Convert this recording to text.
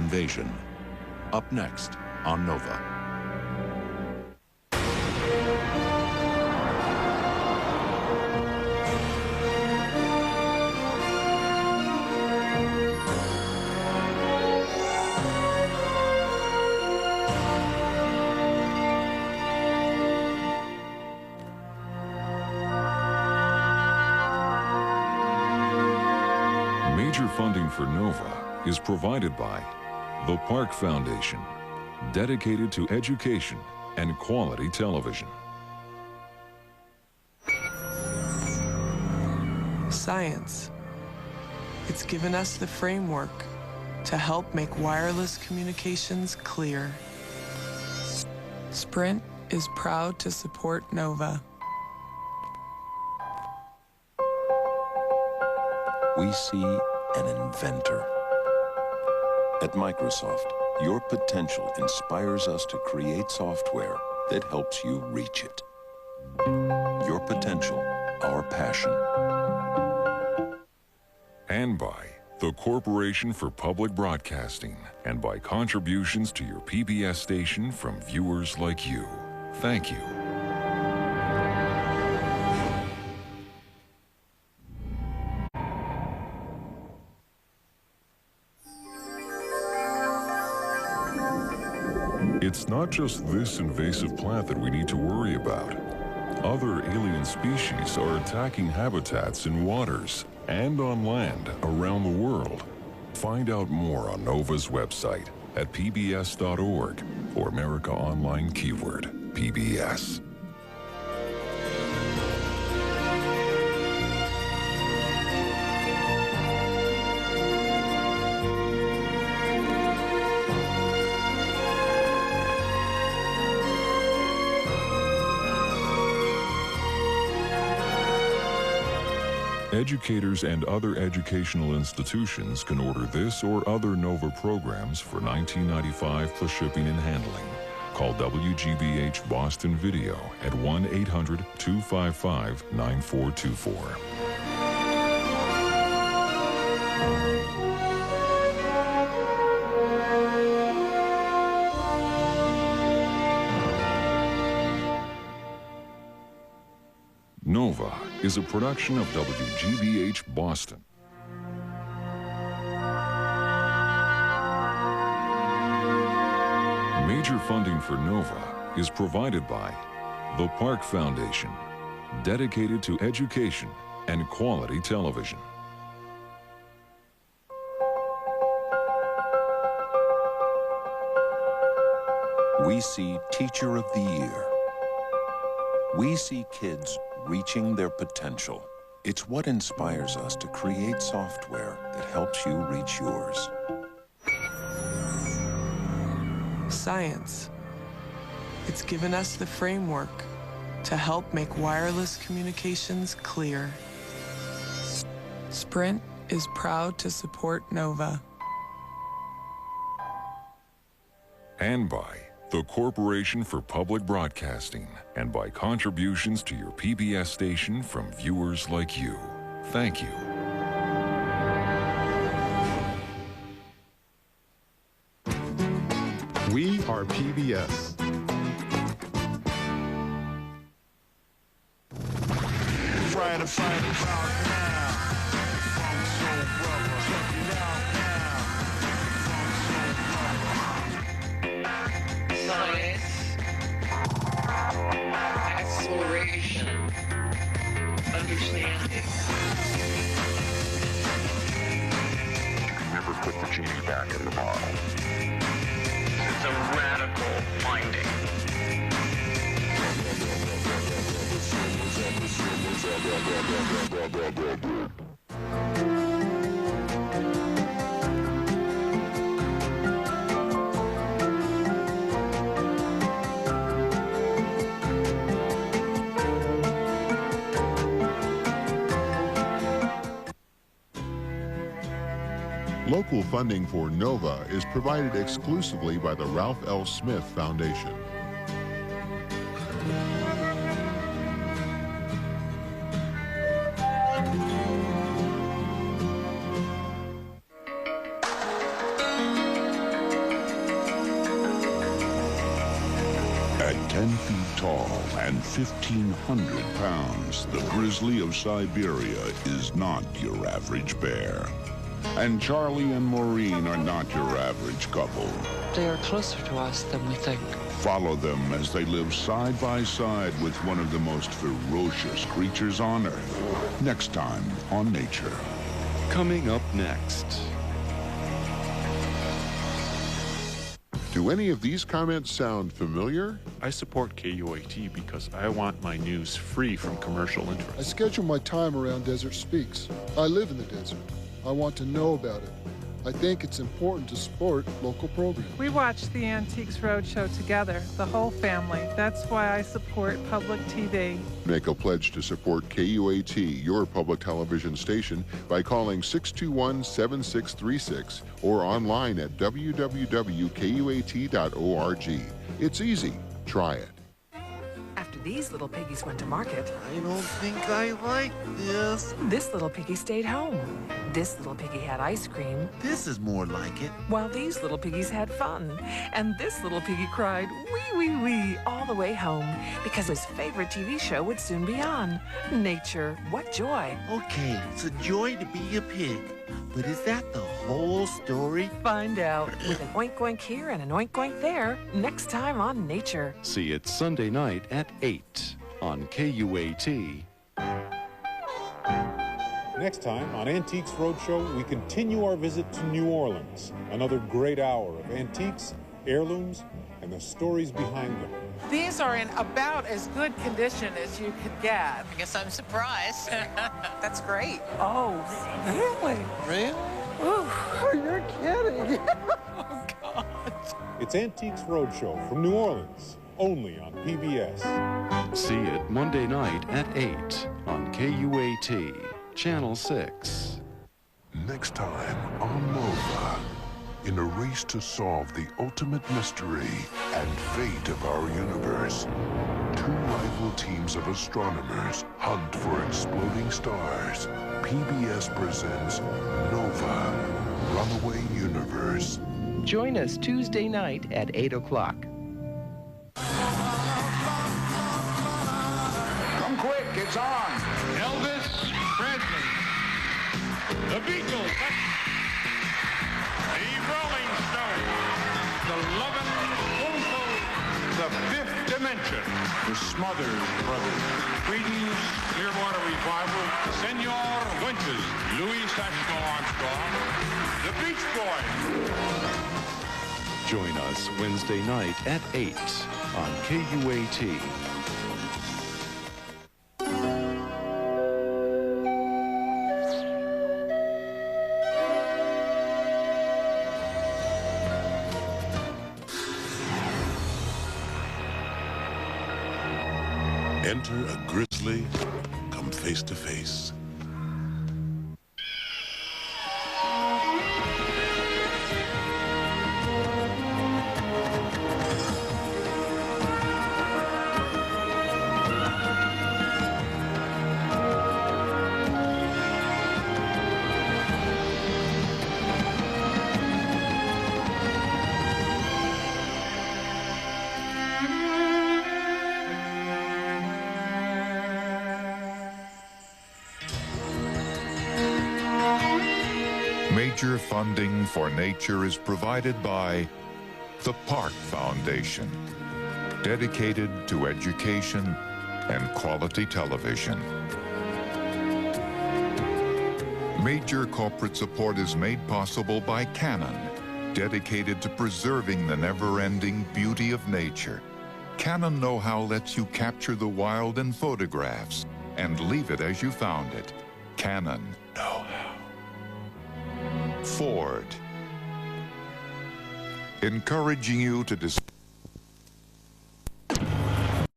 invasion. Up next on Nova. Major funding for Nova is provided by the Park Foundation, dedicated to education and quality television. Science. It's given us the framework to help make wireless communications clear. Sprint is proud to support Nova. We see an inventor. At Microsoft, your potential inspires us to create software that helps you reach it. Your potential, our passion. And by the Corporation for Public Broadcasting, and by contributions to your PBS station from viewers like you. Thank you. It's not just this invasive plant that we need to worry about. Other alien species are attacking habitats in waters and on land around the world. Find out more on Nova's website at pbs.org or America Online keyword PBS. Educators and other educational institutions can order this or other Nova programs for $19.95 plus shipping and handling. Call WGBH Boston Video at 1-800-255-9424. Nova is a production of WGBH Boston. Major funding for Nova is provided by the Park Foundation, dedicated to education and quality television. We see Teacher of the Year. We see kids reaching their potential. It's what inspires us to create software that helps you reach yours. Science. It's given us the framework to help make wireless communications clear. Sprint is proud to support Nova. And by the Corporation for Public Broadcasting, and by contributions to your PBS station from viewers like you. Thank you. We are PBS. Trying to find it out now. Funk Soul Brother, check it out now. Science, exploration, understanding. Never put the genie back in the bottle. It's a radical finding. Local funding for Nova is provided exclusively by the Ralph L. Smith Foundation. 10 feet tall and 1,500 pounds, the grizzly of Siberia is not your average bear. And Charlie and Maureen are not your average couple. They are closer to us than we think. Follow them as they live side by side with one of the most ferocious creatures on Earth. Next time on Nature. Coming up next. Do any of these comments sound familiar? I support KUAT because I want my news free from commercial I interests. schedule my time around Desert Speaks. I live in the desert. I want to know about it. I think it's important to support local programs. We watch the Antiques Roadshow together, the whole family. That's why I support public TV. Make a pledge to support KUAT, your public television station, by calling 621-7636 or online at www.kuat.org. It's easy. Try it. After these little piggies went to market, I don't think I like this. this little piggy stayed home. This little piggy had ice cream, This is more like it. while these little piggies had fun. And this little piggy cried, wee, wee, wee, all the way home, because his favorite TV show would soon be on. Nature, what joy. Okay, it's a joy to be a pig. But is that the whole story? Find out with an oink oink here and an oink oink there next time on Nature. See it Sunday night at 8 on KUAT. Next time on Antiques Roadshow, we continue our visit to New Orleans. Another great hour of antiques, heirlooms, and the stories behind them. These are in about as good condition as you could get. I guess I'm surprised. That's great. Oh, Really? Really? Ooh, you're kidding. Oh, God. It's Antiques Roadshow from New Orleans, only on PBS. See it Monday night at 8 on KUAT, Channel 6. Next time on Nova, in a race to solve the ultimate mystery and fate of our universe, two rival teams of astronomers hunt for exploding stars. PBS presents Nova, Runaway Universe. Join us Tuesday night at 8 o'clock. Come quick, it's on. Elvis Presley. The Beatles. The Rolling Stones. The Lovin' Spoonful. The Fifth Dimension. The Smothers Brothers. Creedence Clearwater Revival. Senor Winches. Louis Satchmo Armstrong. The Beach Boys. Join us Wednesday night at 8 on KUAT. Enter a grizzly, come face to face. Major funding for nature is provided by the Park Foundation, dedicated to education and quality television. Major corporate support is made possible by Canon, dedicated to preserving the never-ending beauty of nature. Canon know-how lets you capture the wild in photographs and leave it as you found it. Canon know-how. Ford, encouraging you to discover